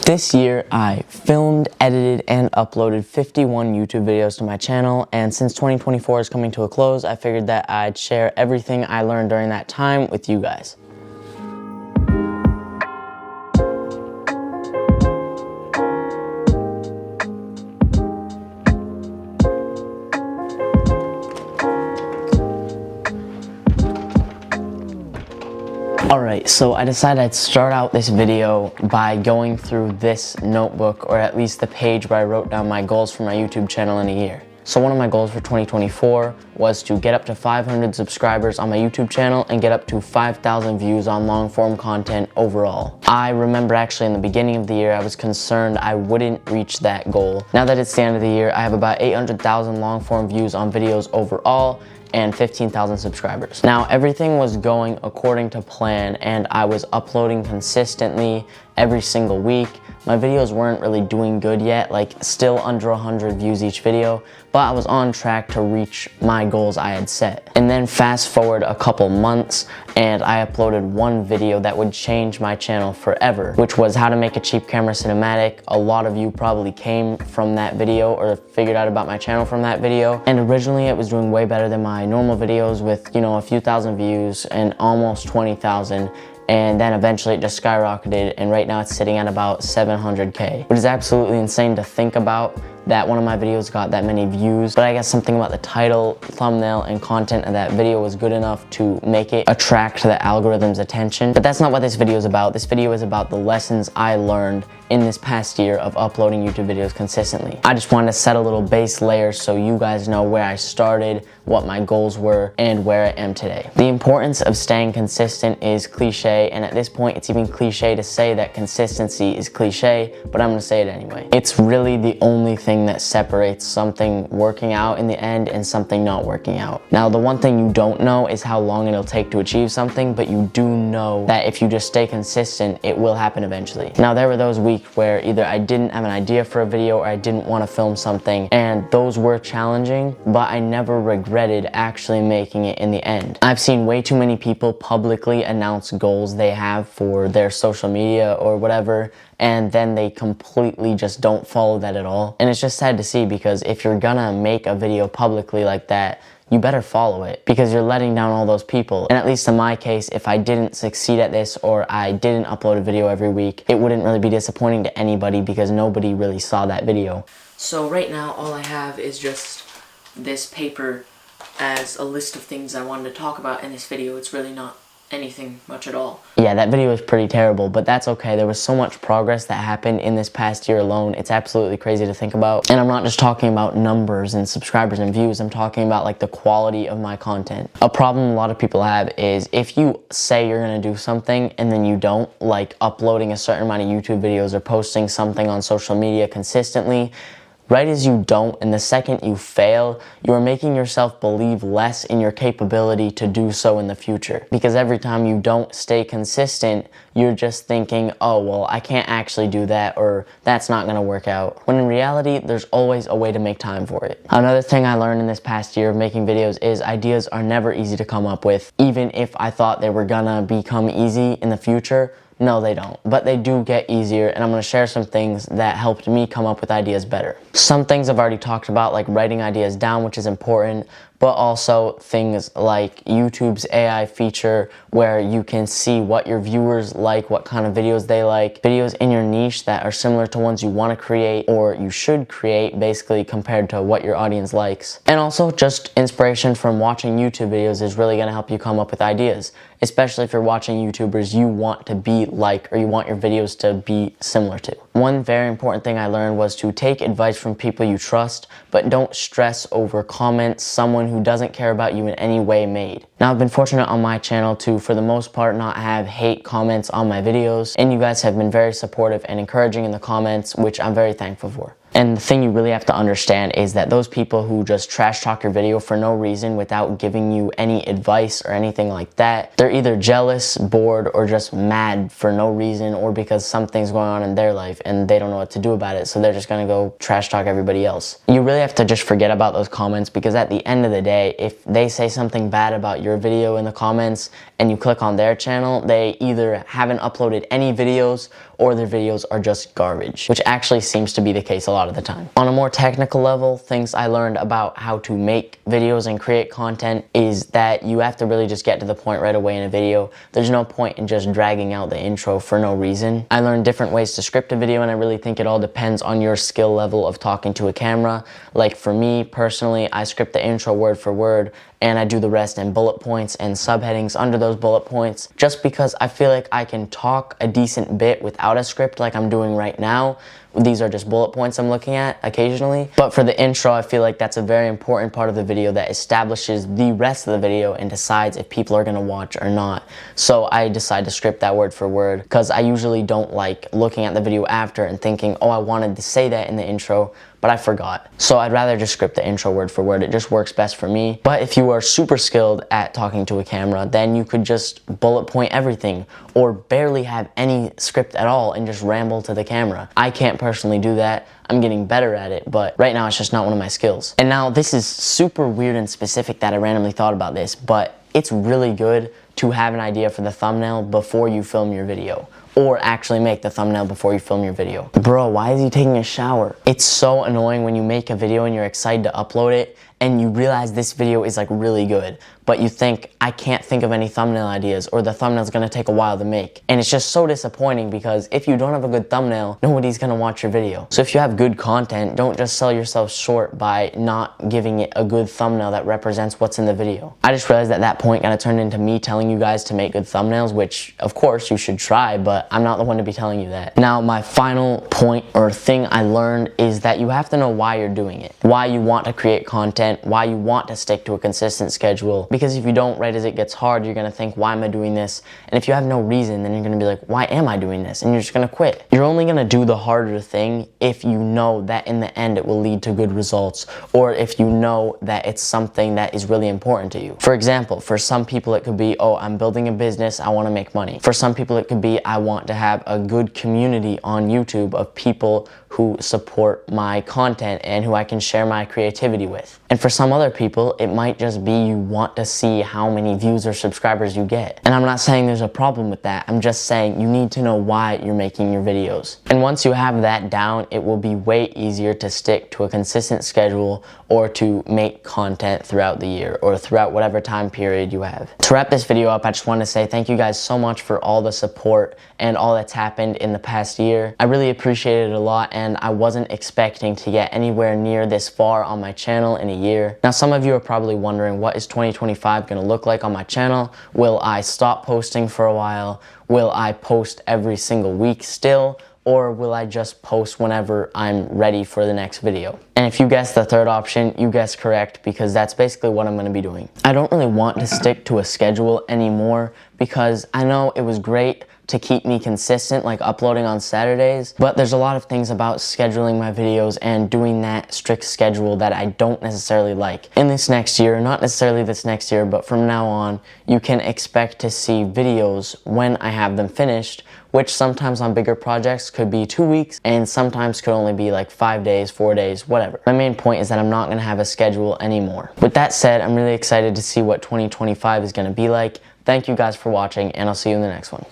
This year, I filmed, edited, and uploaded 51 YouTube videos to my channel, and since 2024 is coming to a close, I figured that I'd share everything I learned during that time with you guys. Alright, so I decided I'd start out this video by going through this notebook, or at least the page where I wrote down my goals for my YouTube channel in a year. So one of my goals for 2024 was to get up to 500 subscribers on my YouTube channel and get up to 5,000 views on long form content overall. I remember actually in the beginning of the year I was concerned I wouldn't reach that goal. Now that it's the end of the year, I have about 800,000 long form views on videos overall and 15,000 subscribers. Now everything was going according to plan and I was uploading consistently every single week. My videos weren't really doing good yet, like still under 100 views each video, but I was on track to reach my goals I had set. And then fast forward a couple months and I uploaded one video that would change my channel forever, which was how to make a cheap camera cinematic. A lot of you probably came from that video or figured out about my channel from that video. And originally it was doing way better than my normal videos with, you know, a few thousand views and almost 20,000. And then eventually it just skyrocketed, and right now it's sitting at about 700K, which is absolutely insane to think about that one of my videos got that many views. But I guess something about the title, thumbnail, and content of that video was good enough to make it attract the algorithm's attention. But that's not what this video is about. This video is about the lessons I learned in this past year of uploading YouTube videos consistently. I just wanted to set a little base layer so you guys know where I started, what my goals were, and where I am today. The importance of staying consistent is cliche, and at this point it's even cliche to say that consistency is cliche, but I'm gonna say it anyway. It's really the only thing that separates something working out in the end and something not working out. Now, the one thing you don't know is how long it'll take to achieve something, but you do know that if you just stay consistent, it will happen eventually. Now, there were those weeks where either I didn't have an idea for a video or I didn't want to film something, and those were challenging, but I never regretted actually making it in the end. I've seen way too many people publicly announce goals they have for their social media or whatever, and then they completely just don't follow that at all. And it's just sad to see, because if you're gonna make a video publicly like that, you better follow it, because you're letting down all those people. And at least in my case, if I didn't succeed at this or I didn't upload a video every week, it wouldn't really be disappointing to anybody because nobody really saw that video. So right now, all I have is just this paper as a list of things I wanted to talk about in this video. It's really not anything much at all. Yeah, that video was pretty terrible, but that's okay. There was so much progress that happened in this past year alone. It's absolutely crazy to think about. And I'm not just talking about numbers and subscribers and views. I'm talking about like the quality of my content. A problem a lot of people have is if you say you're gonna do something and then you don't, like uploading a certain amount of YouTube videos or posting something on social media consistently, right as you don't, and the second you fail, you are making yourself believe less in your capability to do so in the future. Because every time you don't stay consistent, you're just thinking, oh, well, I can't actually do that, or that's not gonna work out. When in reality, there's always a way to make time for it. Another thing I learned in this past year of making videos is ideas are never easy to come up with. Even if I thought they were gonna become easy in the future, no, they don't, but they do get easier, and I'm going to share some things that helped me come up with ideas better. Some things I've already talked about, like writing ideas down, which is important, but also things like YouTube's AI feature where you can see what your viewers like, what kind of videos they like, videos in your niche that are similar to ones you want to create or you should create, basically compared to what your audience likes. And also just inspiration from watching YouTube videos is really going to help you come up with ideas, especially if you're watching YouTubers you want to be like or you want your videos to be similar to. One very important thing I learned was to take advice from people you trust, but don't stress over comments someone who doesn't care about you in any way made. Now, I've been fortunate on my channel to, for the most part, not have hate comments on my videos, and you guys have been very supportive and encouraging in the comments, which I'm very thankful for. And the thing you really have to understand is that those people who just trash talk your video for no reason without giving you any advice or anything like that, they're either jealous, bored, or just mad for no reason, or because something's going on in their life and they don't know what to do about it, so they're just gonna go trash talk everybody else. You really have to just forget about those comments, because at the end of the day, if they say something bad about your video in the comments and you click on their channel, they either haven't uploaded any videos or their videos are just garbage, which actually seems to be the case a lot of the time. On a more technical level, things I learned about how to make videos and create content is that you have to really just get to the point right away in a video. There's no point in just dragging out the intro for no reason. I learned different ways to script a video, and I really think it all depends on your skill level of talking to a camera. Like for me personally, I script the intro word for word, and I do the rest in bullet points and subheadings under those bullet points, just because I feel like I can talk a decent bit without a script like I'm doing right now. These are just bullet points I'm looking at occasionally. But for the intro, I feel like that's a very important part of the video that establishes the rest of the video and decides if people are gonna watch or not. So I decide to script that word for word, because I usually don't like looking at the video after and thinking, oh, I wanted to say that in the intro, but I forgot. So I'd rather just script the intro word for word. It just works best for me. But if you are super skilled at talking to a camera, then you could just bullet point everything or barely have any script at all and just ramble to the camera. I can't personally do that. I'm getting better at it, but right now it's just not one of my skills. And now this is super weird and specific that I randomly thought about this, but it's really good to have an idea for the thumbnail before you film your video, or actually make the thumbnail before you film your video. Bro, why is he taking a shower? It's so annoying when you make a video and you're excited to upload it and you realize this video is like really good, but you think, I can't think of any thumbnail ideas, or the thumbnail's gonna take a while to make. And it's just so disappointing, because if you don't have a good thumbnail, nobody's gonna watch your video. So if you have good content, don't just sell yourself short by not giving it a good thumbnail that represents what's in the video. I just realized at that point kinda turned into me telling you guys to make good thumbnails, which of course you should try, but I'm not the one to be telling you that. Now, my final point or thing I learned is that you have to know why you're doing it. Why you want to create content, why you want to stick to a consistent schedule. Because if you don't, right as it gets hard, you're gonna think, why am I doing this? And if you have no reason, then you're gonna be like, why am I doing this? And you're just gonna quit. You're only gonna do the harder thing if you know that in the end it will lead to good results, or if you know that it's something that is really important to you. For example, for some people it could be, oh, I'm building a business, I wanna make money. For some people it could be, I want to have a good community on YouTube of people who support my content and who I can share my creativity with. And for some other people, it might just be you want to see how many views or subscribers you get. And I'm not saying there's a problem with that. I'm just saying you need to know why you're making your videos. And once you have that down, it will be way easier to stick to a consistent schedule or to make content throughout the year or throughout whatever time period you have. To wrap this video up, I just want to say thank you guys so much for all the support and all that's happened in the past year. I really appreciate it a lot, and I wasn't expecting to get anywhere near this far on my channel in a year. Now, some of you are probably wondering, what is 2025 going to look like on my channel? Will I stop posting for a while? Will I post every single week still? Or will I just post whenever I'm ready for the next video? And if you guessed the third option, you guessed correct, because that's basically what I'm going to be doing. I don't really want to stick to a schedule anymore, because I know it was great to keep me consistent, like uploading on Saturdays, but there's a lot of things about scheduling my videos and doing that strict schedule that I don't necessarily like. In this next year, not necessarily this next year, but from now on, you can expect to see videos when I have them finished, which sometimes on bigger projects could be 2 weeks, and sometimes could only be like 5 days, 4 days, whatever. My main point is that I'm not gonna have a schedule anymore. With that said, I'm really excited to see what 2025 is gonna be like. Thank you guys for watching, and I'll see you in the next one.